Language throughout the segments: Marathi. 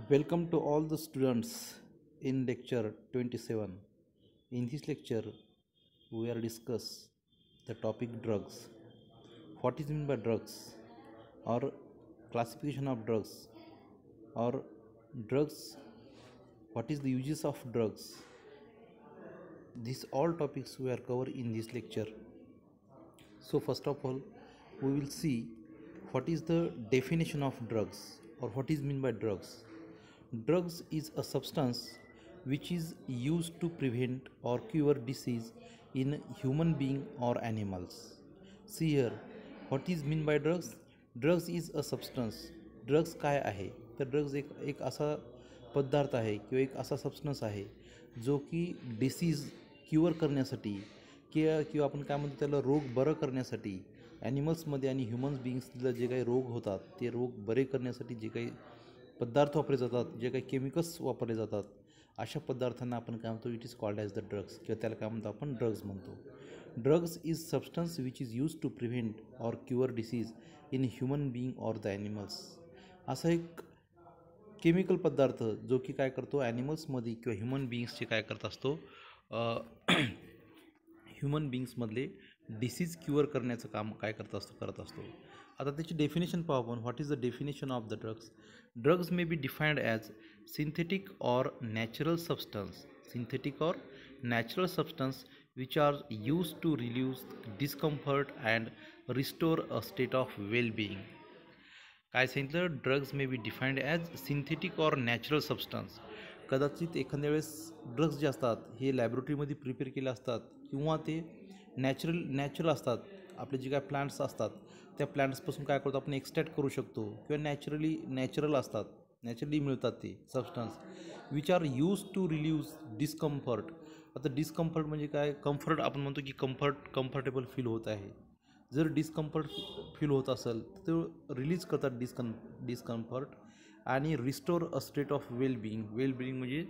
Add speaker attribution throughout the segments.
Speaker 1: Welcome to all the students in lecture 27. In this lecture, we are discuss the topic drugs. What is meant by drugs, or classification of drugs, or drugs. What is the uses of drugs? These all topics we are cover in this lecture. So first of all, we will see what is the definition of drugs or what is meant by drugs. Drugs is a substance which is used to prevent or cure disease in human being or animals. See here, what is meant by drugs? Drugs is a substance. Drugs काय आहे तर ड्रग्ज एक असा पदार्थ आहे किंवा एक असा सबस्टन्स आहे जो की डिसीज क्युअर करण्यासाठी किंवा आपण काय म्हणतो त्याला रोग बरं करण्यासाठी ॲनिमल्समध्ये आणि ह्युमन्स बिईंग्सला जे काही रोग होतात ते रोग बरे करण्यासाठी जे काही पदार्थ वापरले जातात, जे काही केमिकल्स वापरले जातात, अशा पदार्थांना आपण काय म्हणतो, it is called as the drugs किंवा त्याला काय म्हणतो आपण ड्रग्ज म्हणतो. Drugs is substance which is use to prevent or cure disease in human being or the animals. असा एक केमिकल पदार्थ जो की काय करतो ॲनिमल्समध्ये किंवा ह्युमन बिईंग्सचे काय करत असतो, ह्युमन बिईंग्समधले डिसीज क्युअर करण्याचं काम काय करत असतो. आता त्याची डेफिनेशन पाहू आपण. What is the definition of the drugs? Drugs may be defined as synthetic or natural substance. Synthetic or natural substance which are used to relieve discomfort and restore a state of well-being. काय सांगितलं? Drugs may be defined as synthetic or natural substance. कदाचित एखाद्या वेळेस ड्रग्ज जे असतात हे लॅबोरेटरीमध्ये प्रिपेअर केले असतात किंवा ते नॅचरल असतात. आपले जे काय प्लांट्स असतात त्या प्लांट्सपासून काय करतो आपण एक्सट्रॅक्ट करू शकतो किंवा नॅचरल असतात, नॅचरली मिळतात ते substance which are use to relieve discomfort. आता डिस्कम्फर्ट म्हणजे काय? कम्फर्ट आपण म्हणतो की कम्फर्टेबल फील होत आहे. जर डिस्कम्फर्ट फील होत असेल तर ते रिलीज करतात डिस्कम्फर्ट आणि restore a state of well-being म्हणजे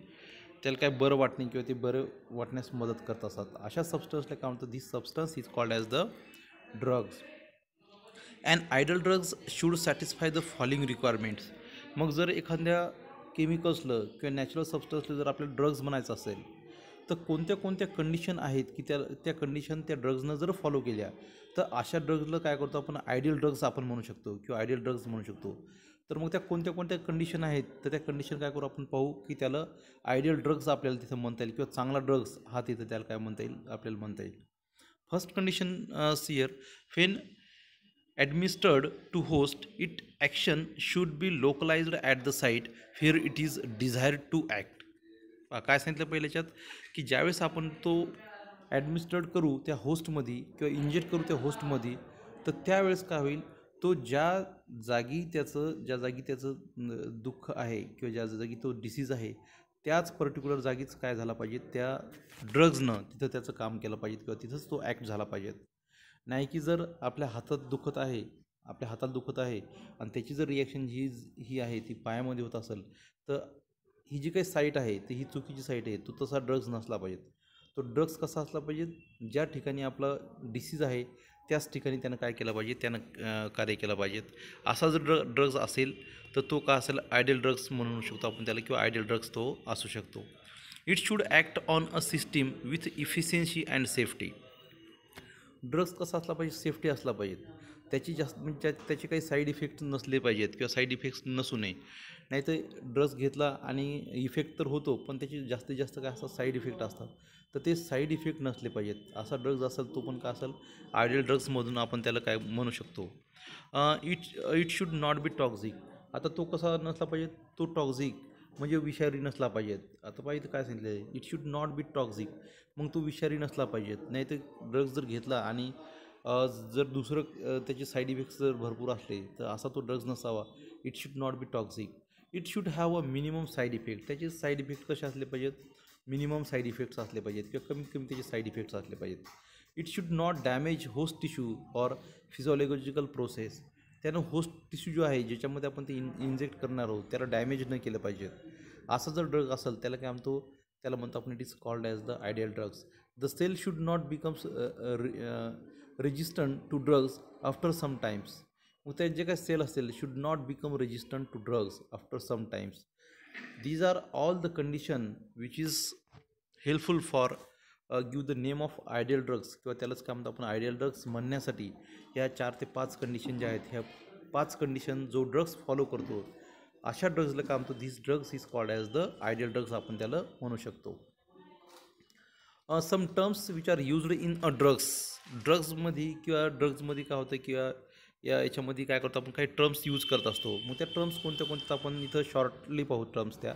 Speaker 1: त्याला काय बरं वाटणे किंवा ते बरं वाटण्यास मदत करत असतात. अशा सबस्टन्सला काय म्हणतात? This substance is called as the drugs. And ideal drugs should satisfy the following requirements. मग जर एखाद्या केमिकल्सला किंवा नॅचरल सबस्टन्सला जर आपल्याला ड्रग्ज म्हणायचं असेल तर कोणत्या कंडिशन आहेत की त्या कंडिशन त्या ड्रग्जनं जर फॉलो केल्या तर अशा ड्रग्जला काय करतो आपण? आयडियल ड्रग्ज आपण म्हणू शकतो किंवा आयडियल ड्रग्ज म्हणू शकतो. तर मग त्या कोणत्या कंडिशन आहेत तर त्या कंडिशन काय करू आपण पाहू की त्याला आयडियल ड्रग्ज आपल्याला तिथं म्हणता येईल किंवा चांगला ड्रग्ज हा तिथं त्याला काय म्हणता येईल, आपल्याला म्हणता येईल. First condition see here when administered to host, it action should be localized at the site where it is desired to act. काय सांगितलं पहिल्याच्यात की ज्यावेळेस आपण तो ॲडमिनिस्ट्रेट करू त्या होस्टमध्ये किंवा इंजेक्ट करू त्या होस्टमध्ये तर त्यावेळेस काय होईल, तो ज्या जागी त्याचं दुःख आहे किंवा ज्या जागी तो डिसीज आहे त्याच पर्टिक्युलर जागीच काय झाला पाहिजे, त्या ड्रग्जनं तिथं त्याचं काम केलं पाहिजे किंवा तिथंच तो ॲक्ट झाला पाहिजे. नाही की जर आपल्या हातात दुखत आहे आणि त्याची जर रिॲक्शन ही आहे ती पायामध्ये होत असेल तर ही जी काही साईट आहे ती ही चुकीची साईट आहे. तो तसा ड्रग्ज नसला पाहिजे. तो ड्रग्ज कसा असला पाहिजे? ज्या ठिकाणी आपला डिसीज आहे त्याच ठिकाणी त्यानं काय केलं पाहिजे, त्यानं कार्य केलं पाहिजे. असा जर ड्रग्ज असेल तर तो का असेल? आयडियल ड्रग्ज म्हणू शकतो आपण त्याला किंवा आयडियल ड्रग्ज तो असू शकतो. It should act on a system with efficiency and safety. Drugs कसा असला पाहिजे? सेफ्टी असला पाहिजे. त्याची जास्त म्हणजे त्याचे काही साईड इफेक्ट नसले पाहिजेत किंवा साईड इफेक्ट्स नसू नये. नाही तर ड्रग्ज घेतला आणि इफेक्ट तर होतो पण त्याची जास्तीत जास्त काय असतात? साईड इफेक्ट असतात. तर ते साईड इफेक्ट नसले पाहिजेत. असा ड्रग्ज असेल तो पण काय असेल? आयडियल ड्रग्समधून आपण त्याला काय म्हणू शकतो? It should not be toxic. आता तो कसा नसला पाहिजे? तो टॉक्झिक म्हणजे विषारी नसला पाहिजेत. आता पाहिजे काय सांगितलं आहे? It should not be toxic. मग तो विषारी नसला पाहिजेत. नाही तर ड्रग्ज जर घेतला आणि जर दुसरं त्याचे साईड इफेक्ट्स जर भरपूर असले तर असा तो ड्रग्ज नसावा. It should not be toxic. It should have a minimum side effect. त्याचे साईड इफेक्ट कसे असले पाहिजेत? मिनिमम साईड इफेक्ट्स असले पाहिजेत किंवा कमीत कमी त्याचे साईड इफेक्ट्स असले पाहिजेत. It should not damage host tissue or physiological process. त्यानं होस्ट टिश्यू जो आहे ज्याच्यामध्ये आपण ते इंजेक्ट करणार आहोत त्याला डॅमेज न केलं पाहिजे. असा जर ड्रग असेल त्याला काय म्हणतो? त्याला म्हणतो आपण it is called as the ideal drugs. The cell should not becomes resistant to drugs after some times. मग त्या जे काही सेल असेल should not become resistant to drugs after some times. These are all the condition which is helpful for give the name of ideal drugs किंवा त्यालाच काय म्हणतो आपण आयडियल ड्रग्स म्हणण्यासाठी ह्या 4 ते 5 कंडिशन ज्या आहेत ह्या 5 कंडिशन जो ड्रग्स फॉलो करतो अशा ड्रग्सला काय म्हणतो this drugs is called as the ideal drugs आपण त्याला म्हणू शकतो. Some terms which are used in a ड्रग्समध्ये किंवा ड्रग्समध्ये काय होतं किंवा याच्यामध्ये काय करतो आपण काही टर्म्स यूज करत असतो. मग त्या टर्म्स कोणत्या कोणत्या आपण इथं शॉर्टली पाहू टर्म्स. त्या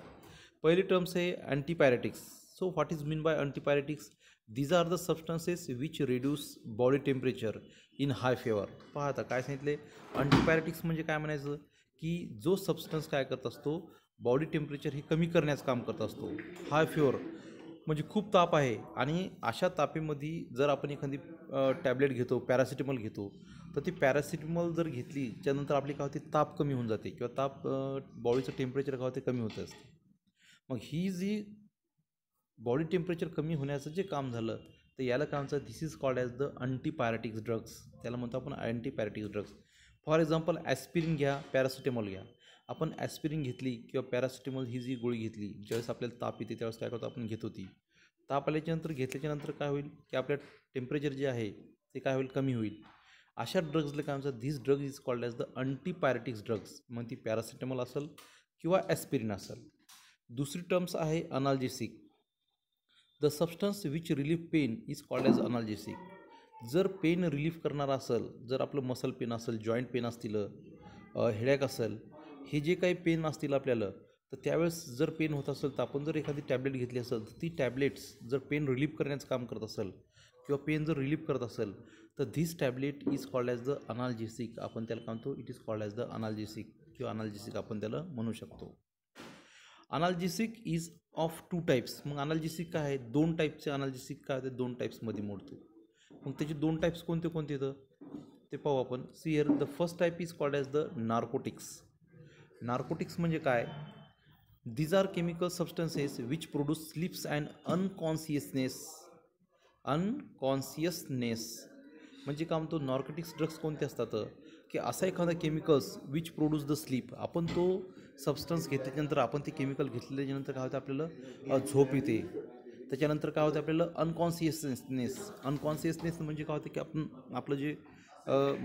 Speaker 1: पहिली टर्म्स आहे antipyretics. So what is mean by antipyretics? These are the substances which reduce body temperature in high fever. पहा आता काय सांगितले अँटीपायरेटिक्स म्हणजे काय म्हणायचं की जो सबस्टन्स काय करत असतो बॉडी टेम्परेचर हे कमी करण्याचं काम करत असतो. हाय फेवर म्हणजे खूप ताप आहे आणि अशा तापेमध्ये जर आपण एखादी टॅबलेट घेतो पॅरासिटामॉल घेतो तर ती पॅरासिटामॉल जर घेतली त्यानंतर आपली काय होते ताप कमी होऊन जाते किंवा ताप बॉडीचं टेम्परेचर काय होते कमी होत असते. मग ही जी बॉडी टेम्परेचर कमी होण्याचं जे काम झालं तर याला काय म्हणतात this is called as the antipyretics drugs. त्याला म्हणतो आपण antipyretics drugs. For example aspirin घ्या पॅरासिटामॉल घ्या. आपण ॲस्पिरिन घेतली किंवा पॅरासिटामॉल ही जी गोळी घेतली ज्यावेळेस आपल्याला ताप येते त्यावेळेस काय करतो आपण घेत होती. ताप आल्याच्यानंतर घेतल्याच्यानंतर काय होईल की आपल्या टेम्परेचर जे आहे ते काय होईल कमी होईल. अशा ड्रग्सला काय म्हणतात this drug is called as the antipyretics drugs. मग ती पॅरासिटामॉल असेल किंवा ॲस्पिरिन असेल. दुसरी टर्म्स आहे अनाल्जेसिक. The substance which relief pen is called as अनाल्जेसिक. जर पेन रिलीफ करणारा असेल जर आपलं मसल पेन असेल जॉईंट पेन असतील हेडॅक असेल हे जे काही पेन असतील आपल्याला तर त्यावेळेस जर पेन होत असेल तर आपण जर एखादी टॅबलेट घेतली असेल तर ती टॅबलेट्स जर पेन रिलीफ करण्याचं काम करत असेल किंवा पेन जर रिलीफ करत असेल तर this tablet is called as the अनाल्जेसिक. आपण त्याला काय म्हणतो it is called as the अनाल्जेसिक किंवा अनाल्जेसिक आपण त्याला म्हणू शकतो. अनाल्जेसिक इज ऑफ 2 टाईप्स. मग अनाल्जेसिक काय आहे 2 टाईपचे अनाल्जेसिक काय आहे 2 टाईप्समध्ये मोडतो. मग त्याचे 2 टाईप्स कोणते कोणते येतं ते पाहू आपण. See here the first type is called as the narcotics. Narcotics म्हणजे काय these are chemical substances which produce sleeps and unconsciousness. म्हणजे काय म्हणतो नार्कोटिक्स ड्रग्स कोणते असतात की असा एखादा chemicals which produce the sleep. आपण तो सबस्टन्स घेतल्याच्यानंतर आपण ते केमिकल घेतल्याच्यानंतर काय होतं आपल्याला झोप येते. त्याच्यानंतर काय होतं आपल्याला अनकॉन्शियसनेस म्हणजे काय होतं की आपण आपलं जे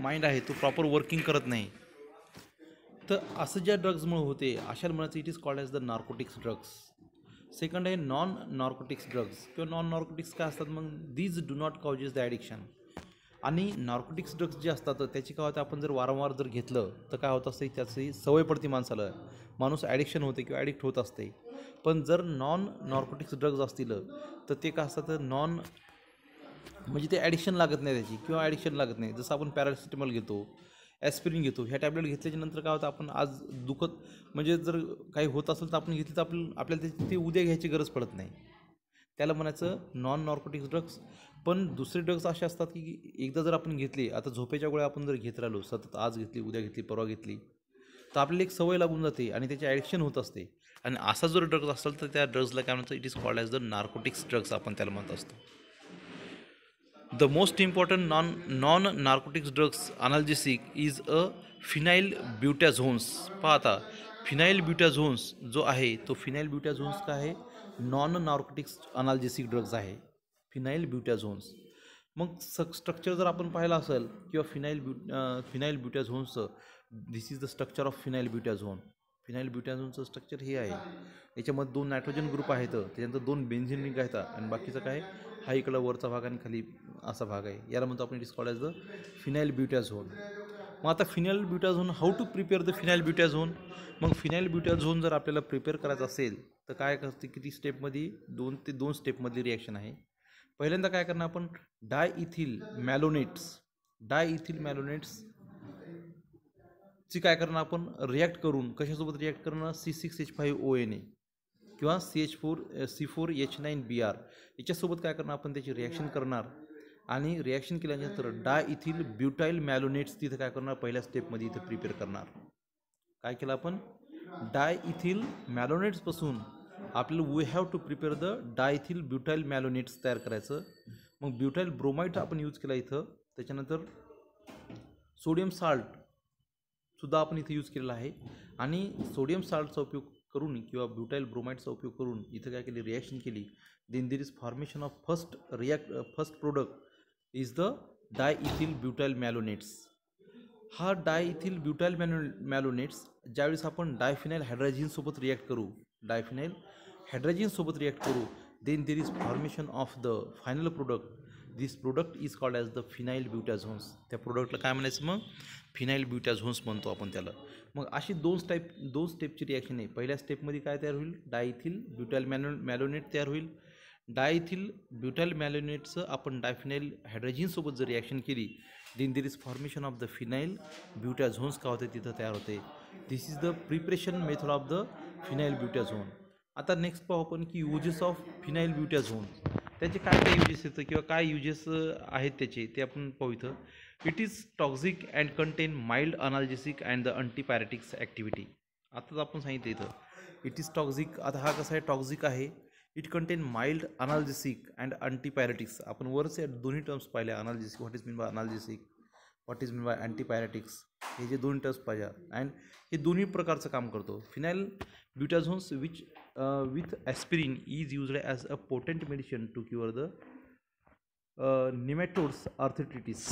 Speaker 1: माइंड आहे तो प्रॉपर वर्किंग करत नाही. तर असं ज्या ड्रग्समुळे होते अशा म्हणायचं it is called as the narcotics drugs. Second आहे नॉन नार्कोटिक्स ड्रग्स किंवा नॉन नार्कोटिक्स काय असतात मग these do not causes the addiction. आणि नार्कोटिक्स ड्रग्स जे असतात त्याची काय होतं आपण जर वारंवार जर घेतलं तर काय होत असते त्याची सवय पडते माणसाला. माणूस ॲडिक्शन होते किंवा ॲडिक्ट होत असते. पण जर नॉन नार्कोटिक्स ड्रग्स असतील तर ते काय असतात नॉन म्हणजे ते ॲडिक्शन लागत नाही त्याची किंवा ॲडिक्शन लागत नाही. जसं आपण पॅरासिटामॉल घेतो ॲस्पिरिन घेतो ह्या टॅबलेट घेतल्याच्यानंतर काय होतं आपण आज दुखत म्हणजे जर काही होत असेल तर आपण घेतली तर आपल्याला ते उद्या घ्यायची गरज पडत नाही. त्याला म्हणायचं नॉन नार्कोटिक्स ड्रग्स. पण दुसरे ड्रग्स असे असतात की एकदा जर आपण घेतले आता झोपेच्या गोळ्या आपण जर घेत राहिलो सतत आज घेतली उद्या घेतली परवा घेतली तर आपल्याला एक सवय लागून जाते आणि त्याची ॲडिक्शन होत असते. आणि असा जर ड्रग्स असेल तर त्या ड्रग्सला काय म्हणतो it is called as the narcotics drugs आपण त्याला म्हणत असतो. The most important non narcotics drugs analgesic is a phenylbutazones. पहा आता फिनाईल ब्युटॅझोन्स जो आहे तो फिनाईल ब्युटॅझोन्स काय आहे नॉन नार्कोटिक्स अनाल्जेसिक ड्रग्ज आहे फिनाईल ब्युटॅझोन्स. मग स्ट्रक्चर जर आपण पाहिलं असेल किंवा फिनाईल ब्युटॅझोन्सचं this is the structure of phenylbutazone. फिनाईल ब्युटॅझोनचं स्ट्रक्चर हे आहे याच्यामध्ये 2 नायट्रोजन ग्रुप आहेत त्याच्यानंतर 2 बेन्झिन रिंग आहेत आणि बाकीचं काय हा इकडं वरचा भाग आणि खाली असा भाग आहे. याला म्हणतो आपण it is called as the phenylbutazone. मग आता phenylbutazone how to prepare the phenylbutazone. मग फिनाईल ब्युटॅझोन जर आपल्याला प्रिपेअर करायचं असेल तर काय करते किती स्टेपमध्ये 2 स्टेपमधली रिॲक्शन आहे. पहिल्यांदा काय करणार आपण डायइथिल मॅलोनेट्स ची काय करणार आपण रिॲक्ट करून कशासोबत रिॲक्ट करणार C6H5ONA किंवा C4H9Br याच्यासोबत काय करणार आपण त्याची रिॲक्शन करणार. आणि रिॲक्शन केल्यानंतर डायइथिल ब्युटाईल मॅलोनेट्स तिथं काय करणार पहिल्या स्टेपमध्ये इथं प्रिपेअर करणार. काय केलं आपण डायइथिल मॅलोनेट्सपासून आपल्याला we have to prepare the diethyl butyl malonates तयार करायचं. मग ब्युटाईल ब्रोमाइड आपण यूज केला इथं. त्याच्यानंतर सोडियम साल्ट सुद्धा आपण इथे यूज केलेला आहे आणि सोडियम साल्टचा उपयोग करून किंवा ब्युटाइल ब्रोमाइडचा उपयोग करून इथं काय केली, रिॲक्शन केली, then there is formation of first product is the diethyl butyl malonates. हा डायइथिल ब्युटाइल मॅलोनेट्स ज्यावेळेस आपण डायफिनाइल हायड्रोजनसोबत रिॲक्ट करू, then there is formation of the final product. This product is called as the phenylbutazones. त्या प्रोडक्टला काय म्हणायचं मग, फिनाइल ब्युटाझोन्स म्हणतो आपण त्याला. मग अशी दोन स्टेपची रिॲक्शन आहे. पहिल्या स्टेपमध्ये काय तयार होईल, डायइथिल ब्युटाइल मॅलोनेट तयार होईल. डायइथिल ब्युटाइल मॅलोनेटचं आपण डायफिनाइल हायड्रोजनसोबत जर रिॲक्शन केली, then there is formation of the phenylbutazones का होते, तिथं तयार होते. This is the preparation method of the phenylbutazone. आता नेक्स्ट पाहू आपण की युजेस ऑफ फिनाइल ब्युटाझोन, त्याचे काय काय युजेस येतं किंवा काय युजेस आहेत त्याचे ते आपण पाहू इथं. It is toxic and contain mild analgesic and the antipyretics activity. आताच आपण सांगितलं इथं इट इज टॉक्झिक. आता हा कसा आहे, टॉक्झिक आहे. It contain mild analgesic and antipyretics. आपण वरच दोन्ही टर्म्स पाहिले, analgesic, what is mean by analgesic, what is mean by antipyretics, हे जे दोन्ही टर्म्स पाहिजे. अँड हे दोन्ही प्रकारचं काम करतो. Phenyl butazones which with aspirin is used as a potent medicine to cure the nematodes arthritis.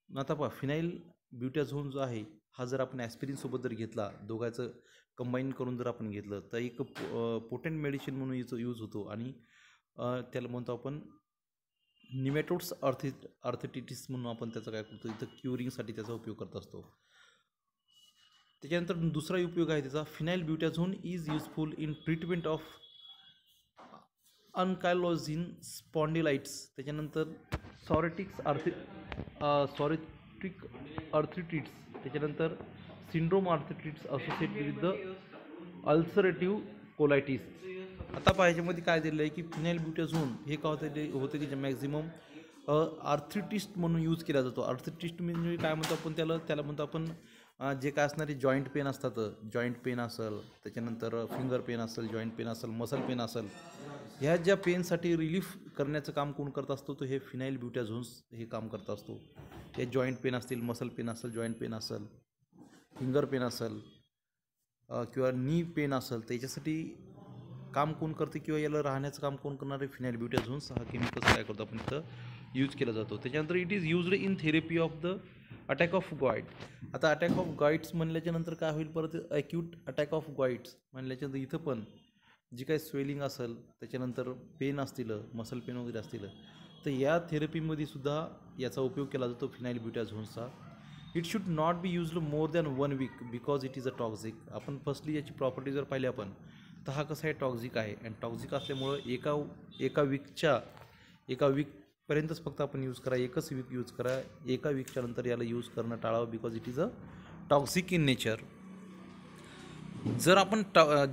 Speaker 1: आता पहा, फिनाइल ब्युटाझोन जो आहे हा जर आपण ॲस्पिरिनसोबत जर घेतला, दोघांचं कंबाईन करून जर आपण घेतलं तर एक पोटेंट मेडिसिन म्हणून याचा यूज होतो. आणि त्याला म्हणतो आपण निमॅटोड्स आर्थ्रायटिस म्हणून आपण त्याचा काय करतो, इथं क्युरिंगसाठी त्याचा उपयोग करत असतो. त्याच्यानंतर दुसरा उपयोग आहे त्याचा, phenyl butazone is useful in treatment of ankylosing spondylitis. त्याच्यानंतर सॉरेटिक आर्थ्रायटिस, त्याच्यानंतर syndrome arthritis associated with the ulcerative colitis. आता पाहिजेमध्ये काय दिलं आहे की फिनाइल ब्युटाझोन हे का होते की मॅक्झिमम आर्थ्रायटिस्ट म्हणून यूज केला जातो. आर्थ्रायटिस्ट म्हणजे काय म्हणतो आपण त्याला म्हणतो आपण जे काय असणारे जॉईंट पेन असतात, जॉईंट पेन असेल, त्याच्यानंतर फिंगर पेन असेल, जॉईंट पेन असेल, मसल पेन असेल, ह्या ज्या पेनसाठी रिलीफ करण्याचं काम कोण करत असतो, तो हे फिनाइल ब्युटाझोन्स हे काम करत असतो. हे जॉईंट पेन असतील, मसल पेन असेल, जॉईंट पेन असेल, फिंगर पेन असेल किंवा नी पेन असेल, त्याच्यासाठी काम कोण करते किंवा याला राहण्याचं काम कोण करणार आहे, फिनाइल ब्युटाझोन्स हा केमिकल्स काय करतो आपण इथं यूज केला जातो. त्याच्यानंतर it is used in therapy of the attack of gout. आता अटॅक ऑफ गॉइट्स म्हणल्याच्यानंतर काय होईल, परत ॲक्यूट अटॅक ऑफ गॉइट्स म्हणल्याच्यानंतर इथं पण जी काही स्वेलिंग असेल, त्याच्यानंतर पेन असतील, मसल पेन वगैरे असतील, तर या थेरपीमध्ये सुद्धा याचा उपयोग केला जातो फिनाइल ब्युटाझोन्सचा. It should not be used more than 1 week because it is a toxic. आपण फर्स्टली याची प्रॉपर्टी जर पाहिली आपण, तर हा कसा आहे, टॉक्झिक आहे. आणि टॉक्झिक असल्यामुळं एका वीकपर्यंतच फक्त आपण यूज करा, एकच वीक यूज करा. एका वीकच्या नंतर याला यूज करणं टाळावं because it is a toxic in nature. जर आपण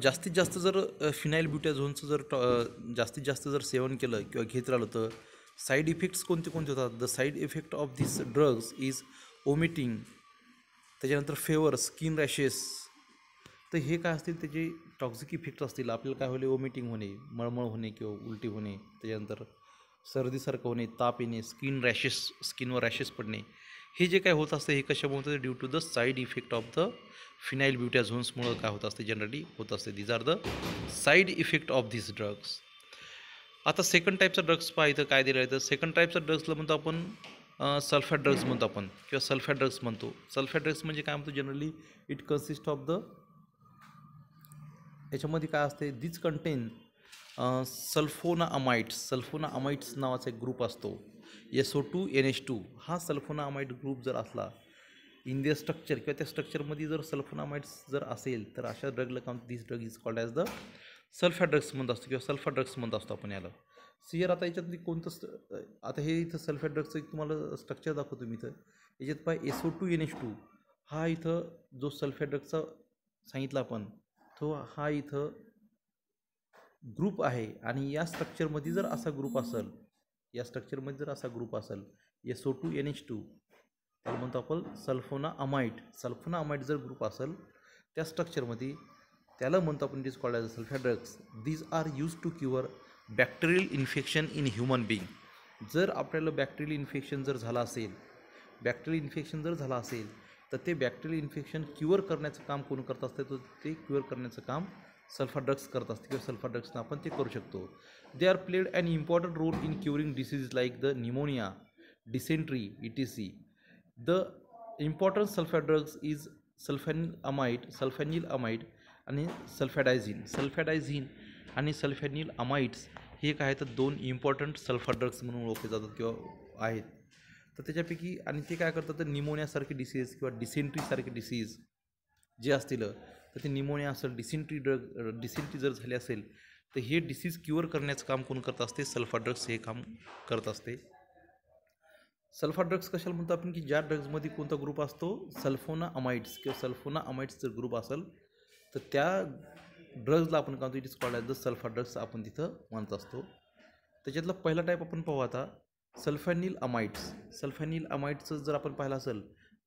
Speaker 1: जास्तीत जास्त जर फिनाइल ब्युटाझोनचं जास्तीत जास्त जर सेवन केलं किंवा घेत राहिलं तर साईड इफेक्ट्स कोणते होतात. The side effect of this drugs is omitting, त्याच्यानंतर फेवर, स्किन रॅशेस. तर हे काय असतील त्याचे टॉक्झिक इफेक्ट असतील. आपल्याला काय होईल, ओमिटिंग होणे, मळमळ होणे किंवा उलटी होणे, त्याच्यानंतर सर्दीसारखं होणे, ताप येणे, स्किनवर रॅशेस पडणे, हे जे काय होत असतं हे कशामुळे होतं, due to the side effect of the phenyl ब्युटाझोन्समुळं काय होत असते, जनरली होत असते. These are the side effect of this drugs. आता सेकंड टाईपचा ड्रग्स पाहिजे काय दिलं आहे, तर सेकंड टाईपचा ड्रग्सला म्हणतो आपण सल्फाइड ड्रग्स म्हणतो आपण किंवा सल्फाइड ड्रग्स म्हणतो. सल्फाइड ड्रग्स म्हणजे काय म्हणतो, generally it consist of the, याच्यामध्ये काय असते, दिस कंटेन सल्फोनामाइड्स नावाचा एक ग्रुप असतो, SO2NH2. हा सल्फोनामाइड ग्रुप जर असला इन द स्ट्रक्चर किंवा त्या स्ट्रक्चरमध्ये जर सल्फोनामाइड्स जर असेल तर अशा ड्रगला काम this drug is called as the sulphide drugs म्हणत असतो किंवा सल्फा ड्रग्स म्हणत असतो आपण याला. सियर आता याच्यातली कोणतं, आता हे इथं सल्फाइड ड्रग्सचं एक तुम्हाला स्ट्रक्चर दाखवतो मी. इथं याच्यात पाय SO2NH2 हा इथं जो सल्फाइड ड्रगचा सांगितला आपण, तो हा इथं ग्रुप आहे. आणि या स्ट्रक्चरमध्ये जर असा ग्रुप असेल, SO2NH2, त्याला म्हणतो आपण सल्फोनामाइड जर ग्रुप असेल त्या स्ट्रक्चरमध्ये, त्याला म्हणतो आपण this called as sulphide drugs. These are use to cure bacterial infection in human being. जर आपल्याला बॅक्टेरियल इन्फेक्शन जर झाला असेल तर ते बॅक्टेरियल इन्फेक्शन क्युअर करण्याचं काम कोण करत असतं, तर ते क्युअर करण्याचं काम सल्फर ड्रग्स करत असते किंवा सल्फर ड्रग्सनं आपण ते करू शकतो. They are played an important role in curing disease like the pneumonia, dysentery, etc. The important sulphur drugs is sulphanil amide आणि सल्फॅडायझिन आणि सल्फॅनिल अमाइड्स हे काय तर दोन इम्पॉर्टंट सल्फर ड्रग्स म्हणून ओळखले जातात किंवा आहेत. तर त्याच्यापैकी आणि ते काय करतात तर निमोनियासारखे डिसीज किंवा डिसेंट्रीसारखे डिसीज जे असतील तर ते निमोनिया असेल, डिसेंट्री जर झाली असेल तर हे डिसीज क्युअर करण्याचं काम कोण करत असते, सल्फर ड्रग्स हे काम करत असते. सल्फर ड्रग्स कशाला म्हणतो आपण की ज्या ड्रग्जमध्ये कोणता ग्रुप असतो, सल्फोना अमाइड्स किंवा सल्फोना अमाइड्स जर ग्रुप असेल तर त्या ड्रग्जला आपण काय म्हणतो, it is called as the sulphur drugs आपण तिथं म्हणत असतो. त्याच्यातला पहिला टाईप आपण पाहू आता, सल्फॅनिल अमाइड्सचं जर आपण पाहिलं असेल,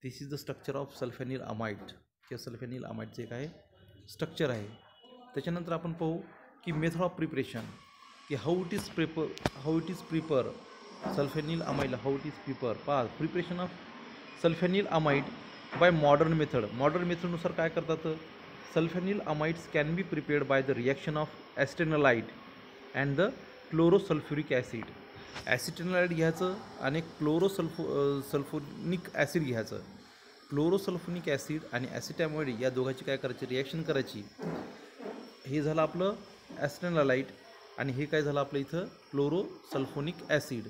Speaker 1: this is the structure of sulphanil amide किंवा सल्फॅनिल अमाइडचे एक आहे स्ट्रक्चर आहे. त्याच्यानंतर आपण पाहू की मेथड ऑफ प्रिपरेशन, की how it is prepare sulphanil amide, how it is preparation of sulphanil amide by modern मेथडनुसार काय करतात, sulphanil amides can be prepared by the reaction of acetanilide and the chlorosulphuric acid. Acetanilide घ्यायचं आणि सल्फोनिक ॲसिड घ्यायचं. क्लोरोसल्फोनिक ॲसिड आणि ॲसिटामोइड या दोघांची काय करायची, रिॲक्शन करायची. हे झालं आपलं ॲस्टेनोलाइट आणि हे काय झालं आपलं इथं क्लोरोसल्फोनिक ॲसिड.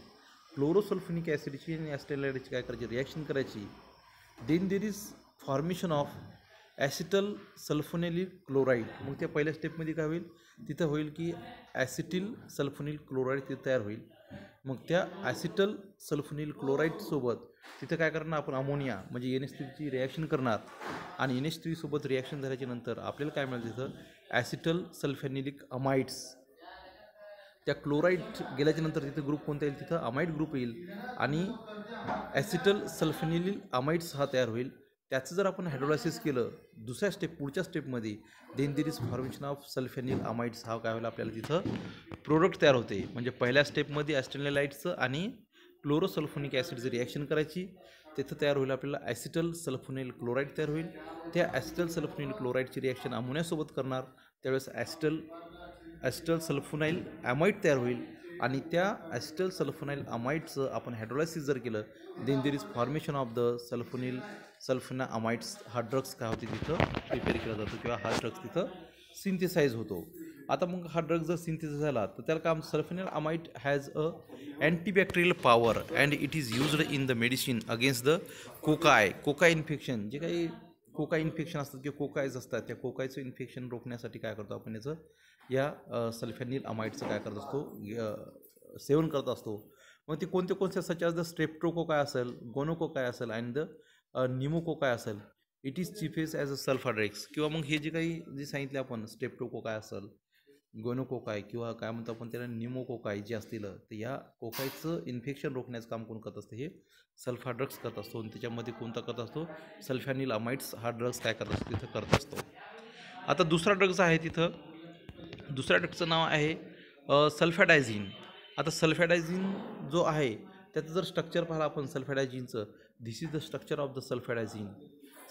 Speaker 1: क्लोरोसल्फोनिक ॲसिडची आणि ॲस्टेनोलाइटची काय करायची, रिॲक्शन करायची. Then there is formation of acetyl sulfonyl chloride. मग त्या पहिल्या स्टेपमध्ये काय होईल, तिथं होईल की ॲसिटिल सल्फोनिल क्लोराईड तिथं तयार होईल. मग त्या ॲसिटल सल्फोनिल क्लोराईडसोबत तिथं काय करणार आपण, अमोनिया म्हणजे NH3ची रिॲक्शन करणार आणि NH3 सोबत रिॲक्शन झाल्याच्या नंतर आपल्याला काय मिळेल तिथं, ॲसिटल सल्फॅनिलिक अमाइड्स. त्या क्लोराईड गेल्याच्या नंतर तिथं ग्रुप कोणता येईल, तिथं अमाइड ग्रुप येईल आणि ॲसिटल सल्फॅनिलिक अमाइड्स हा तयार होईल. त्याचं जर आपण हायड्रोलायसिस केलं पुढच्या स्टेपमध्ये, then there is formation of sulphanil amides हा काय होईल आपल्याला तिथं प्रोडक्ट तयार होते. म्हणजे पहिल्या स्टेपमध्ये ॲस्टेनोलाइटचं आणि क्लोरोसल्फोनिक ॲसिडचं रिॲक्शन करायची, तिथं तयार होईल आपल्याला ॲसिटल सल्फोनिल क्लोराईड तयार होईल. त्या ॲसिटल सल्फोनिल क्लोराईडची रिॲक्शन अमोनियासोबत करणार, त्यावेळेस ॲसिटल सल्फोनाइल अमाइड तयार होईल आणि त्या ॲसिटल सल्फोनाइल अमाइडचं आपण हायड्रोलायसिस जर केलं, then there is formation of the sulphonamides. हा ड्रग्स काय होते तिथं प्रिपेअर केला जातो किंवा हा ड्रग्स तिथं सिंथेसाइज होतो. आता मग हा ड्रग जर सिंथेसाइज झाला तर त्याला काम, sulphonyl amide has a antibacterial power and it is used in the medicine against the Coca infection. जे काही कोका इन्फेक्शन असतात किंवा कोकायज असतात, त्या कोकायचं इन्फेक्शन रोखण्यासाठी काय करतो आपण, याचं या सल्फॅनिल अमाइडचं काय करत असतो, सेवन करत असतो. मग ते कोणते सच ॲज द स्ट्रेप्टोकोकाय असेल, गोनोकोकाय असेल अँड द निमोकोकाय असेल, it is chiefs as a sulphur drugs. किंवा मग हे जे सांगितले आपण, स्ट्रेप्टोकोकाय असेल, गोनोकोकाय किंवा काय म्हणतो आपण त्याला निमोकोकाय जे असतील, तर या कोकायचं इन्फेक्शन रोखण्याचं काम कोण करत असतं, हे सल्फर ड्रग्स करत असतो. आणि त्याच्यामध्ये कोणता करत असतो, सल्फॅनिल अमाइड्स हा ड्रग्स काय करत असतो तिथं करत असतो. आता दुसरा ड्रग्स आहे तिथं, दुसऱ्या ड्रगचं नाव आहे सल्फॅडायझिन. आता सल्फॅडायझिन जो आहे त्याचं जर स्ट्रक्चर पाहिलं आपण सल्फॅडायझिनचं, this is the structure of the sulphadiazine.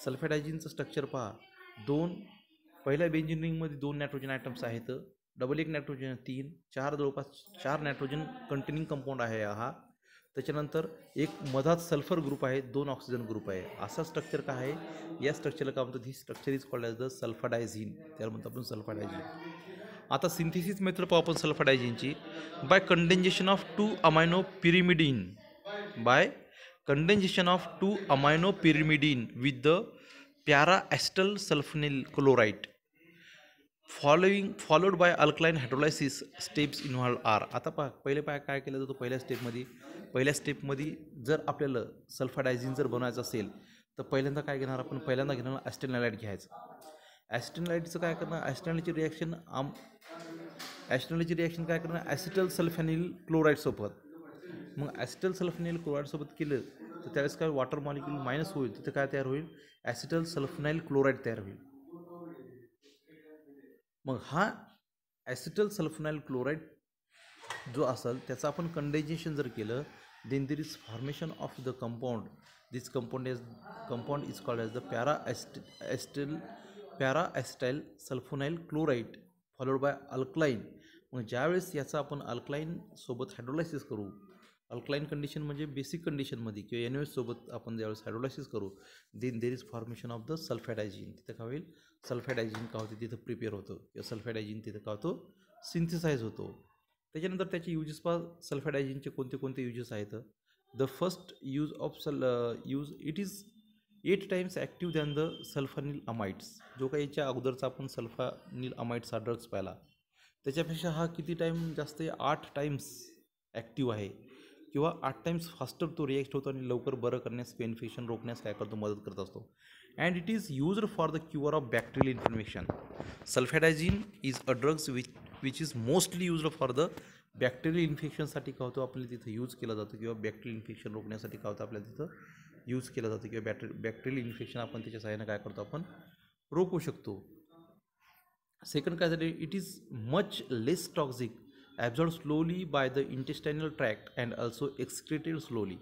Speaker 1: सल्फॅडायझिनचं स्ट्रक्चर पहा, पहिल्या बेंझिन रिंगमध्ये 2 नायट्रोजन ॲटम्स आहेत, डबल 1 नायट्रोजन 3, 4 जवळपास 4 नायट्रोजन कंटेनिंग कंपाऊंड आहे हा. त्याच्यानंतर एक मधात सल्फर ग्रुप आहे, 2 ऑक्सिजन ग्रुप आहे. असा स्ट्रक्चर काय आहे, या स्ट्रक्चरला काय म्हणतात, ही structure is called as the sulphadiazine. त्याला म्हणतो आपण सल्फाडायझिन. आता सिंथेसिस मेथड पाहू आपण सल्फाडायझिनची. By condensation of 2 amino pyrimidine with the para acetyl sulphonyl chloride followed by alkaline hydrolysis steps involve are. आता काय केलं जातं, पहिल्या स्टेपमध्ये जर आपल्याला सल्फाडायझिन जर बनवायचं असेल तर पहिल्यांदा काय घेणार आपण, घेणार ॲस्टेनोलाइट घ्यायचं. ॲस्टेनोलाइटचं काय करणार, ॲस्टेनोलाइटची रिॲक्शन काय करणार, ॲसिटल सल्फॅनिल क्लोराईडसोबत. मग ॲसिटल सल्फॅनिल क्लोराईडसोबत केलं तर त्यावेळेस काय वॉटर मॉलिक्यूल मायनस होईल, तिथं काय तयार होईल, ॲसिटल सल्फोनाइल क्लोराईड तयार होईल. मग हा ॲसिटल सल्फोनाइल क्लोराईड जो असेल त्याचं आपण कंडेन्सेशन जर केलं, then there is formation of the compound. This compound is called as the para acetyl sulphonyl chloride followed by alkaline. मग ज्यावेळेस याचा आपण अल्कलाईन सोबत हायड्रोलायसिस करू, अल्कलाईन कंडिशन म्हणजे बेसिक कंडिशनमध्ये किंवा NaOH सोबत आपण ज्यावेळेस हायड्रोलायसिस करू, then there is formation of the sulphadiazine. तिथं काय होईल, सल्फाडायझिन का होते तिथं प्रिपेअर होतं किंवा सल्फाडायझिन तिथं का होतो सिंथेसाइज होतो. त्याच्यानंतर त्याचे युजेस सल्फाडायझिनचे कोणते कोणते युजेस आहेत. The first use of use it is 8 times active than the sulphanil amides. जो काही याच्या अगोदरचा आपण सल्फानिल अमाइड्स हा ड्रग्स पाहिला, त्याच्यापेक्षा हा किती टाईम जास्त आहे, 8 टाइम्स ॲक्टिव्ह आहे किंवा 8 टाइम्स फास्टर तो रिॲक्ट होतो आणि लवकर बरं करण्यास किंवा इन्फेक्शन रोखण्यास काय करतो, मदत करत असतो. And it is used for the cure of bacterial inflammation. Sulphadiazine is a drugs which is mostly used for the bacterial इन्फेक्शनसाठी काय होतो आपल्याला तिथं यूज केला जातो किंवा बॅक्टेरियल इन्फेक्शन रोखण्यासाठी काय होतं आपल्याला तिथं यूज केला जातो किंवा बॅक्टेरियल इन्फेक्शन आपण त्याच्या सहाय्याने काय करतो, आपण रोखू शकतो. सेकंड काय झाले, it is much less toxic, absorb slowly by the intestinal tract and also excreted slowly.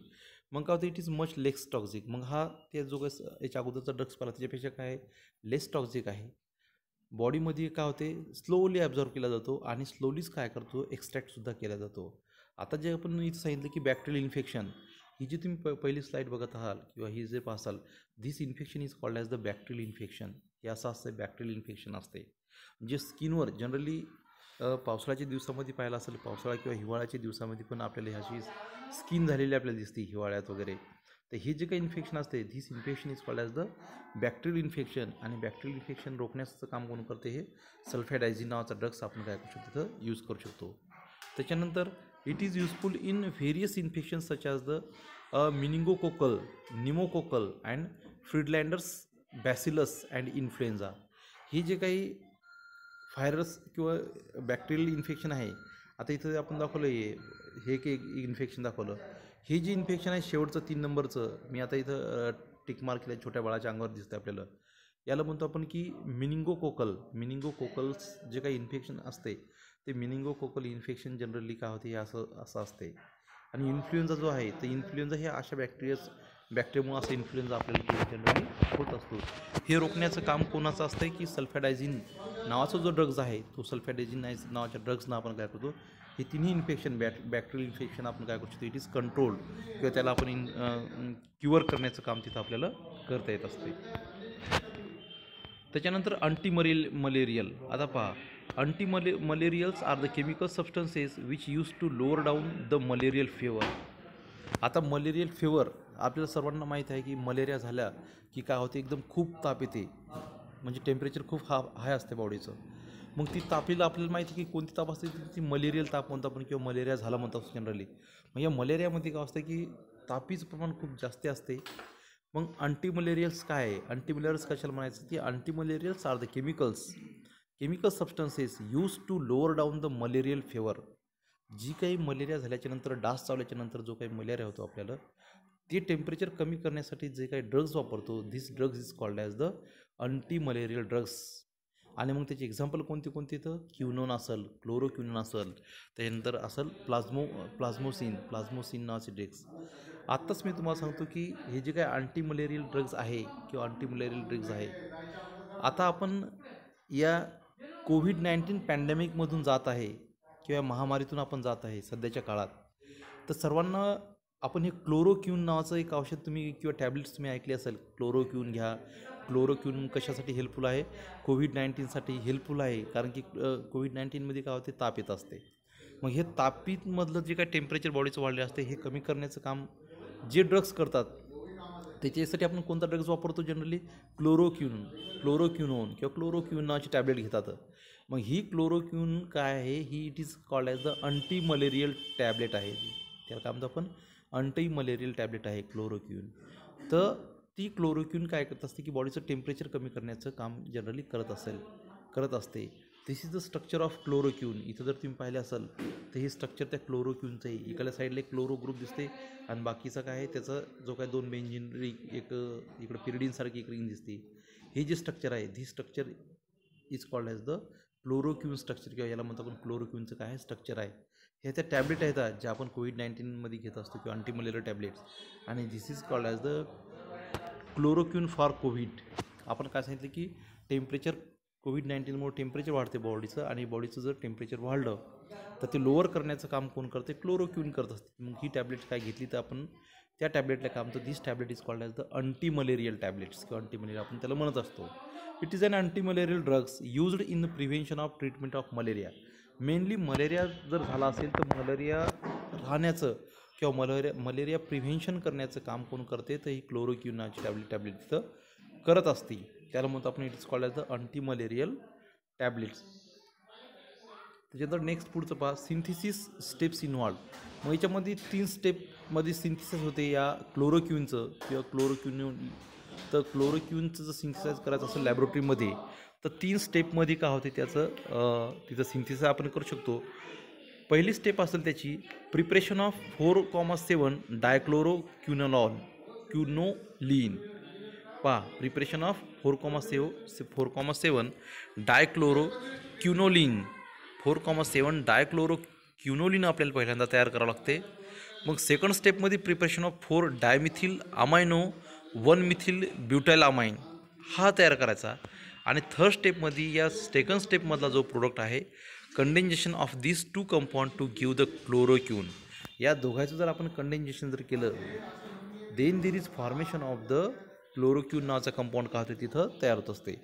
Speaker 1: मग काय होतं, it is much less toxic. मग हा त्या जो काही याच्या अगोदरचा ड्रग्स पाहिला त्याच्यापेक्षा काय आहे, लेस टॉक्सिक आहे. बॉडीमध्ये काय होते, स्लोली ॲब्झॉर्ब केला जातो आणि स्लोलीच काय करतो, एक्स्ट्रॅक्टसुद्धा केला जातो. आता जे आपण इथं सांगितलं की बॅक्टेरियल इन्फेक्शन, ही जी तुम्ही पहिली स्लाईड बघत आहात किंवा ही जे पाहाल, this infection is called as the bacterial infection. हे असं असतं, बॅक्टेरियल इन्फेक्शन असते. जे स्किनवर जनरली पावसाळ्याच्या दिवसामध्ये पाहायला असेल, पावसाळा किंवा हिवाळ्याच्या दिवसामध्ये पण आपल्याला ह्याची स्किन झालेली आपल्याला दिसते हिवाळ्यात वगैरे. तर हे जे काही इन्फेक्शन असते, this infection is called as the bacterial infection. आणि बॅक्टेरियल इन्फेक्शन रोखण्याचं काम कोण करते, हे सल्फाडायझिन नावाचा ड्रग्स आपण काय करू शकतो, तिथं यूज करू शकतो. त्याच्यानंतर it is useful in various infection such as the meningococcal, pneumococcal and Friedlander's bacillus and influenza. ही जे काही व्हायरस किंवा बॅक्टेरियल इन्फेक्शन आहे, आता इथं आपण दाखवलं हे एक इन्फेक्शन दाखवलं. हे जे इन्फेक्शन आहे शेवटचं 3 नंबरचं, मी आता इथं टिक मार्क केलं, छोट्या बाळाच्या अंगावर दिसतं आपल्याला. याला म्हणतो आपण की मिनिंगोकोकल्स जे काही इन्फेक्शन असते, ते मिनिंगोकोकल इन्फेक्शन जनरली काय होते, हे असं असते. आणि इन्फ्लुएन्झा जो आहे, तर इन्फ्लुएन्झा हे अशा बॅक्टेरियामुळे असं इन्फ्लुएन्झा आपल्याला जनरली होत असतो. हे रोखण्याचं काम कोणाचं असतं की सल्फाडायझिन नावाचा जो ड्रग्ज आहे, तो सल्फाडायझिन नावाच्या ड्रग्सनं आपण काय करतो, हे तिन्ही इन्फेक्शन बॅक्टेरियल इन्फेक्शन आपण काय करू शकतो, इट इज कंट्रोल्ड किंवा त्याला आपण क्युअर करण्याचं काम तिथं आपल्याला करता येत असते. त्याच्यानंतर मलेरियल. आता पहा, malarials are the chemical substances which use to lower down the malarial fever. आता मलेरियल फेवर आपल्याला सर्वांना माहीत आहे की मलेरिया झाल्या की काय होते, एकदम खूप ताप येते, म्हणजे टेम्परेचर खूप हाय असते बॉडीचं. मग ती तापीला आपल्याला माहिती आहे की कोणती ताप असते, ती मलेरियल ताप म्हणतो आपण किंवा मलेरिया झाला म्हणतो जनरली. मग या मलेरियामध्ये काय असतं की तापीचं प्रमाण खूप जास्त असते. मग अँटीमलेरियल्स काय आहे, अँटीमलेरियल्स कशाला म्हणायचं, की antimalarials are the chemical substances use to lower down the malarial fever. जी काही मलेरिया झाल्याच्यानंतर, डास चावल्याच्यानंतर जो काही मलेरिया होतो आपल्याला, ते टेम्परेचर कमी करण्यासाठी जे काही ड्रग्ज वापरतो, this drugs is called as the anti malarial drugs. आणि मग त्याचे एक्झाम्पल कोणते तर क्युनोन असेल, क्लोरोक्युनोन असेल, त्यानंतर असेल प्लाझ्मोसिन नावाचे ड्रग्स. आत्ताच मी तुम्हाला सांगतो की हे जे काही अँटी मलेरियल ड्रग्ज आहे किंवा अँटी मलेरियल ड्रग्ज आहे, आता आपण या कोविड-19 पॅन्डेमिकमधून जात आहे किंवा महामारीतून आपण जात आहे सध्याच्या काळात. तर सर्वांना आपण हे क्लोरोक्यून नावाचं एक औषध तुम्ही किंवा टॅब्लेट्स तुम्ही ऐकली असेल, क्लोरोक्यून घ्या. क्लोरोक्यून कशासाठी हेल्पफुल आहे, कोविड-19साठी हेल्पफुल आहे. कारण की कोविड-19मध्ये काय होते, ताप येत असते. मग हे तापीमधलं जे काही टेम्परेचर बॉडीचं वाढले असते, हे कमी करण्याचं काम जे ड्रग्स करतात, त्याच्यासाठी आपण कोणता ड्रग्ज वापरतो जनरली, क्लोरोक्युनोन किंवा क्लोरोक्यून नावाची टॅब्लेट घेतात. मग ही क्लोरोक्यून काय आहे, ही it is called as the anti malarial tablet आहे. त्याला काय म्हणतो आपण, अँटी मलेरियल टॅब्लेट आहे क्लोरोक्यून. तर ती क्लोरोक्यून काय करत असते की बॉडीचं टेम्परेचर कमी करण्याचं काम जनरली करत असते. दिस इज द स्ट्रक्चर ऑफ क्लोरोक्यून. इथं जर तुम्ही पाहिले असेल तर हे स्ट्रक्चर त्या क्लोरोक्यूनचं आहे. इकडल्या साईडला एक क्लोरो ग्रुप दिसते आणि बाकीचा काय आहे, त्याचा जो काय 2 बेंझिन एक इकडं पिरिडीनसारखी एक रिंग दिसते. हे जे स्ट्रक्चर आहे, the structure is called as the chloroquine structure किंवा याला म्हणतो आपण क्लोरोक्यूनचं काय स्ट्रक्चर आहे. हे त्या टॅब्लेट आहेत ज्या आपण कोविड-19मध्ये घेत असतो किंवा अँटीमलेरियल टॅब्लेट्स. आणि this is called as the chloroquine for Covid. आपण काय सांगितलं की टेम्परेचर कोविड-19मुळे टेम्परेचर वाढते बॉडीचं, आणि बॉडीचं जर टेम्परेचर वाढलं तर ते लोअर करण्याचं काम कोण करते? क्लोरोक्विन करत असते. मग ही टॅब्लेट काय घेतली तर आपण त्या टॅब्लेटला काम, तर this tablet is called as the anti malarial tablets किंवा अँटी मलेरिया आपण त्याला म्हणत असतो. It is an anti malarial drugs used in the prevention of treatment of malaria. Mainly malaria जर झाला असेल तर मलेरिया राहण्याचं किंवा मलेरिया प्रिव्हेन्शन करण्याचं काम कोण करते? तर ही क्लोरोक्विन नावाची टॅब्लेट तिथं करत असते. त्याला म्हणतो आपण it is called as the anti malarial tablets. त्याच्यानंतर नेक्स्ट पुढचं पहा, सिंथेसिस स्टेप्स इन्व्हॉल्व. मग याच्यामध्ये 3 स्टेपमध्ये सिंथेसिस होते या क्लोरोक्विनचं किंवा तर क्लोरोक्विनचं जर सिंथेसाइज करायचं असेल लॅबोरेटरीमध्ये तर 3 स्टेपमध्ये काय होते त्याचं तिथं सिंथेसिस आपण करू शकतो. पहिली स्टेप असेल त्याची प्रिपरेशन ऑफ 4,7 डायक्लोरोक्विनोलीन. पहा, प्रिपरेशन ऑफ 4,7 डायक्लोरोक्विनोलीन 4,7 डायक्लोरोक्विनोलीन आपल्याला पहिल्यांदा तयार करावं लागते. मग सेकंड स्टेपमध्ये preparation of 4 dimethyl amino 1 methyl butyl amine हा तयार करायचा. आणि थर्ड स्टेपमध्ये या सेकंड स्टेपमधला जो प्रोडक्ट आहे condensation of this 2 compound to give the chloroquine. या दोघांचं जर आपण कंडेन्जेशन जर केलं then there is formation of the chloroquine नावाचा कंपाऊंड का होते तिथं तयार होत असते.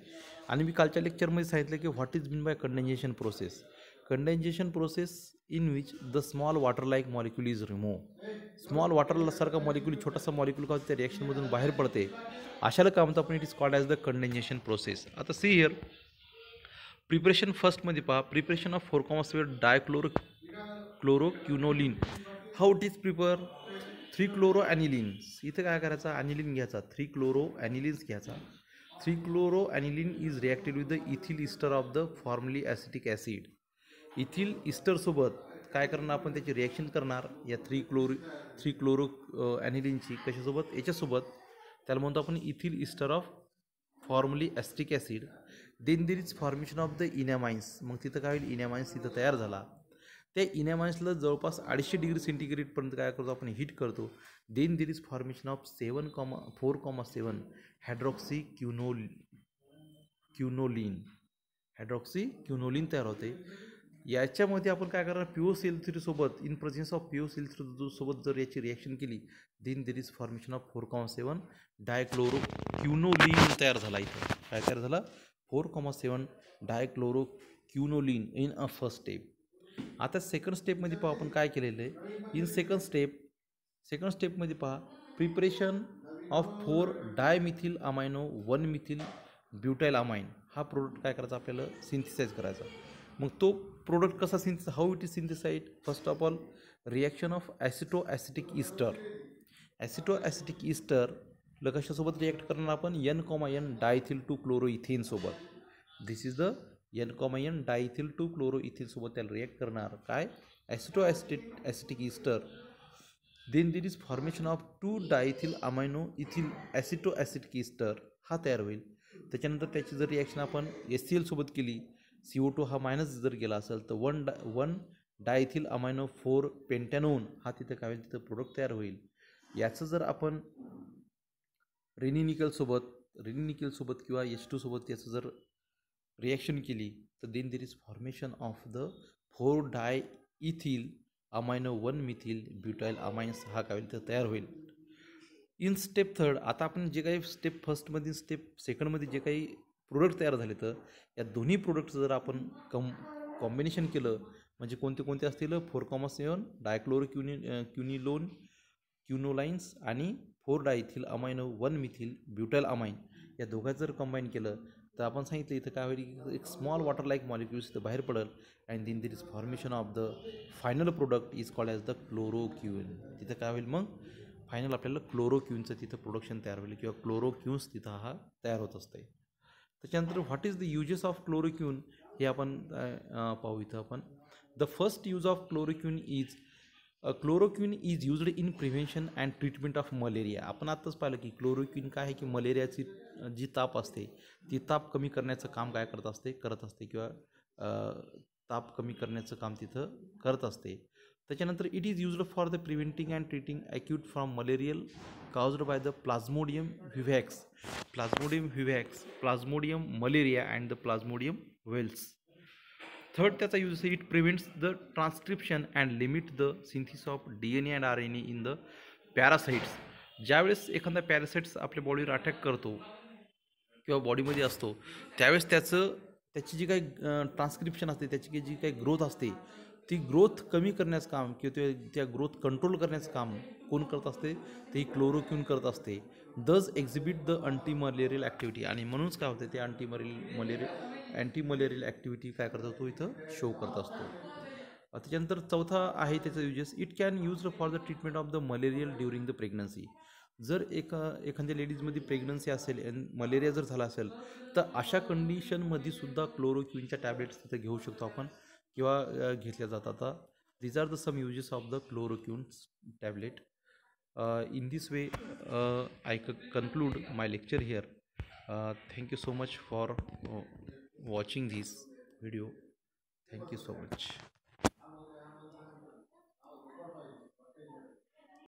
Speaker 1: आणि मी कालच्या लेक्चरमध्ये सांगितलं की what is mean by condensation process. Condensation process in which the small water like molecule is remove. Small वॉटरसारखा मॉलिक्यूल, छोटासा मॉलिक्यूल का त्या रिॲक्शनमधून बाहेर पडते, अशाला काय म्हणतो आपण? It is called as the condensation process. आता सी हिअर प्रिपरेशन फर्स्टमध्ये पहा, preparation of 4,7 dichloroquinoline. How it is prepare? 3 chloro anilines. इथं काय करायचं? ॲनिलिन घ्यायचा, 3 क्लोरो ॲनिलिन्स घ्यायचा. 3 chloro aniline is reacted with the ethyl ester of the formyl acetic acid. Ethyl इस्टरसोबत काय करणार आपण? त्याची रिॲक्शन करणार या 3 क्लोरो ॲनिलिनची. कशासोबत? याच्यासोबत. त्याला म्हणतो आपण ethyl ester of formyl acetic acid. Then there is formation of the enamines. मग तिथं काय होईल? इनॅमाइन्स तिथं तयार झाला. त्या इनॅमाइन्सला जवळपास 250 डिग्री सेंटीग्रेडपर्यंत काय करतो आपण? हीट करतो. Then there is formation of 4,7 hydroxy तयार होते. याच्यामध्ये आपण काय करणार? POCl3 सोबत इन प्रेझेन्स ऑफ POCl3 सोबत जर याची रिॲक्शन केली then there is formation of 4,7 dichloroquinoline तयार झाला. इथं काय तयार झाला? 4,7 डायक्लोरोक्विनोलीन इन अ फर्स्ट स्टेप. आता सेकंड स्टेपमध्ये पहा आपण काय केलेलं आहे. इन सेकंड स्टेपमध्ये पहा preparation of 4 dimethyl amino 1 methyl butyl amine हा प्रोडक्ट काय करायचा? आपल्याला सिंथेसाइज करायचा. मग तो प्रोडक्ट कसा how it is synthesized? First of all reaction of acetic ester कशासोबत रिॲक्ट करणार आपण? N, डायथिल 2 क्लोरोइथेन सोबत. This is the N, diethyl 2 chloroethane सोबत त्याला रिॲक्ट करणार. काय? Acetic ester. Then there is formation of 2 diethyl amino ethyl acetic ester हा तयार होईल. त्याच्यानंतर त्याची जर रिॲक्शन आपण HCl सोबत केली, CO2 हा मायनस जर गेला असेल तर 1 डायथिल अमायनो 4 पेंटॅनोन हा तिथं काय होईल? तिथं प्रोडक्ट तयार होईल. याचं जर आपण रेनिनिकल सोबत किंवा H2 सोबत याचं जर रिॲक्शन केली तर then there is formation of the 4 diethyl amino 1 methyl butyl amines हा काय होईल? तर तयार होईल. इन स्टेप थर्ड आता आपण जे काही स्टेप फर्स्टमध्ये स्टेप सेकंडमध्ये जे काही प्रोडक्ट तयार झाले तर या दोन्ही प्रोडक्टचं जर आपण कॉम्बिनेशन केलं म्हणजे कोणते असतील? 4,7 डायक्लोरोक्विनोलाइन्स आणि 4 diethyl amino 1 methyl butyl amine या दोघांचं जर कंबाईन केलं तर आपण सांगितलं इथं काय होईल? एक स्मॉल वॉटर लाईक मॉलिक्युल्स इथं बाहेर पडेल and then there is formation of the final product is called as the chloroquine. तिथं काय होईल? मग फायनल आपल्याला क्लोरोक्विनचं तिथं प्रोडक्शन तयार होईल किंवा क्लोरोक्विन्स तिथं हा तयार होत असते. त्याच्यानंतर what is the uses of chloroquine हे आपण पाहू. इथं आपण the first use of chloroquine is used in prevention and treatment of malaria. आपण आत्ताच पाहिलं की क्लोरोक्विन काय आहे की मलेरियाची जी ताप असते ती ताप कमी करण्याचं काम काय करत असते किंवा ताप कमी करण्याचं काम तिथं करत असते. त्याच्यानंतर it is used for the preventing and treating acute from malarial caused by the Plasmodium vivax, Plasmodium malaria and the Plasmodium wales. Third त्याचा use it prevents the transcription and limit the synthesis of DNA and RNA in the parasites. ज्यावेळेस एखादा पॅरासाइट्स आपल्या बॉडीवर अटॅक करतो किंवा बॉडीमध्ये असतो त्यावेळेस त्याची जी काही ट्रान्स्क्रिप्शन असते, त्याची जी काही ग्रोथ असते, ती ग्रोथ कमी करण्याचं काम किंवा त्या ग्रोथ कंट्रोल करण्याचं काम कोण करत असते, ते क्लोरोक्यून करत असते. दज exhibit the anti malarial activity. आणि म्हणूनच काय होते, ते अँटी मलेरियल ॲक्टिव्हिटी काय करत असतो, इथं शो करत असतो. त्याच्यानंतर चौथा आहे त्याचा uses. It can use for the treatment of the malarial during the pregnancy. जर एखाद्या लेडीजमध्ये प्रेग्नन्सी असेल आणि मलेरिया जर झाला असेल तर अशा कंडिशनमध्ये सुद्धा क्लोरोक्विनच्या टॅबलेट्स तिथं घेऊ शकतो आपण किंवा घेतल्या जातात. These are the some uses of the chloroquine tablet. In this way I conclude my lecture here. Thank you so much for watching this video. Thank you so much.